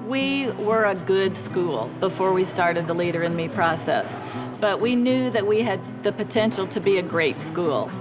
We were a good school before we started the Leader in Me process, but we knew that we had the potential to be a great school.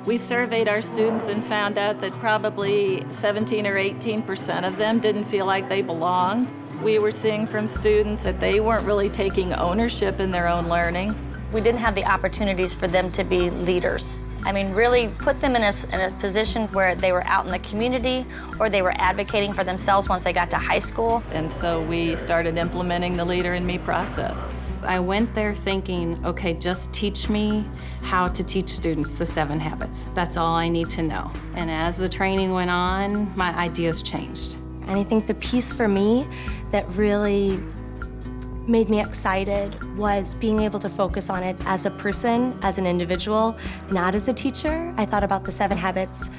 We surveyed our students and found out that probably 17 or 18% of them didn't feel like they belonged. We were seeing from students that they weren't really taking ownership in their own learning. We didn't have the opportunities for them to be leaders. I mean, really put them in a position where they were out in the community or they were advocating for themselves once they got to high school. And so we started implementing the Leader in Me process. I went there thinking, okay, just teach me how to teach students the 7 habits. That's all I need to know. And as the training went on, my ideas changed. And I think the piece for me that really made me excited was being able to focus on it as a person, as an individual, not as a teacher. I thought about the 7 habits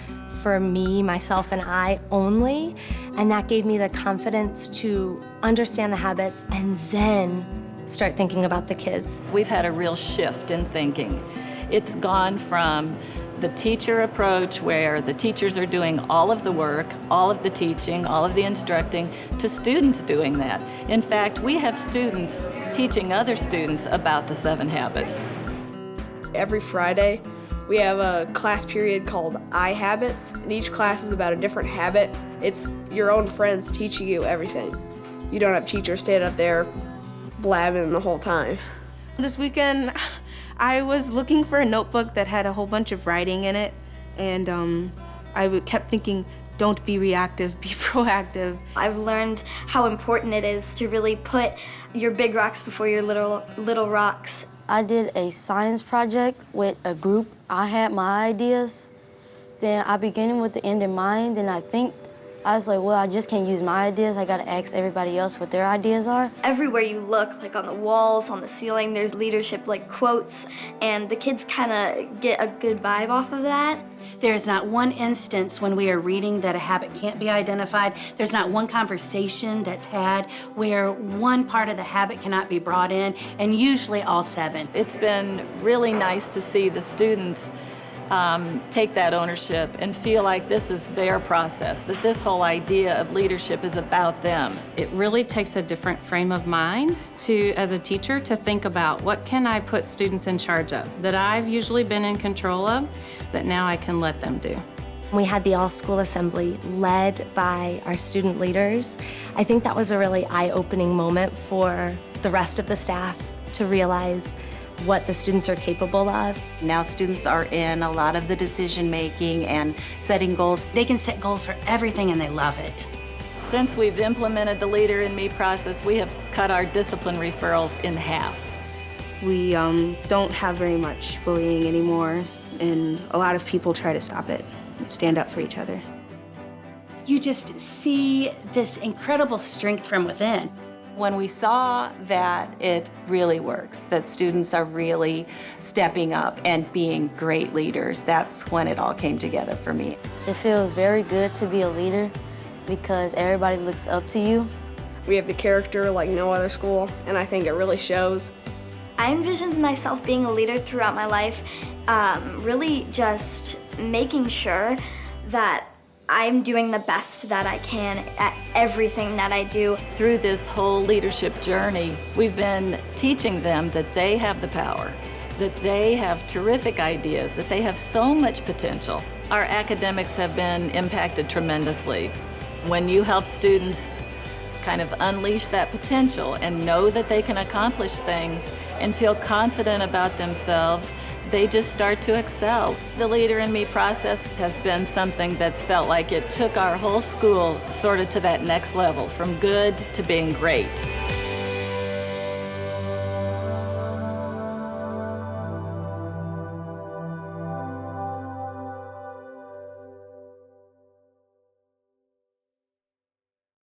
for me, myself, and I only, and that gave me the confidence to understand the habits and then start thinking about the kids. We've had a real shift in thinking. It's gone from the teacher approach where the teachers are doing all of the work, all of the teaching, all of the instructing, to students doing that. In fact, we have students teaching other students about the 7 habits. Every Friday, we have a class period called I Habits, and each class is about a different habit. It's your own friends teaching you everything. You don't have teachers standing up there blabbing the whole time. This weekend, I was looking for a notebook that had a whole bunch of writing in it, and I kept thinking, don't be reactive, be proactive. I've learned how important it is to really put your big rocks before your little rocks. I did a science project with a group. I had my ideas, then I began with the end in mind, and I was like, well, I just can't use my ideas. I gotta ask everybody else what their ideas are. Everywhere you look, like on the walls, on the ceiling, there's leadership like quotes, and the kids kind of get a good vibe off of that. There is not one instance when we are reading that a habit can't be identified. There's not one conversation that's had where one part of the habit cannot be brought in, and usually all 7. It's been really nice to see the students take that ownership and feel like this is their process, that this whole idea of leadership is about them. It really takes a different frame of mind as a teacher, to think about what can I put students in charge of that I've usually been in control of, that now I can let them do. We had the all-school assembly led by our student leaders. I think that was a really eye-opening moment for the rest of the staff to realize what the students are capable of. Now students are in a lot of the decision-making and setting goals. They can set goals for everything and they love it. Since we've implemented the Leader in Me process, we have cut our discipline referrals in half. We don't have very much bullying anymore, and a lot of people try to stop it, stand up for each other. You just see this incredible strength from within. When we saw that it really works, that students are really stepping up and being great leaders, that's when it all came together for me. It feels very good to be a leader because everybody looks up to you. We have the character like no other school, and I think it really shows. I envisioned myself being a leader throughout my life, really just making sure that I'm doing the best that I can at everything that I do. Through this whole leadership journey, we've been teaching them that they have the power, that they have terrific ideas, that they have so much potential. Our academics have been impacted tremendously. When you help students kind of unleash that potential and know that they can accomplish things and feel confident about themselves, they just start to excel. The Leader in Me process has been something that felt like it took our whole school sort of to that next level, from good to being great.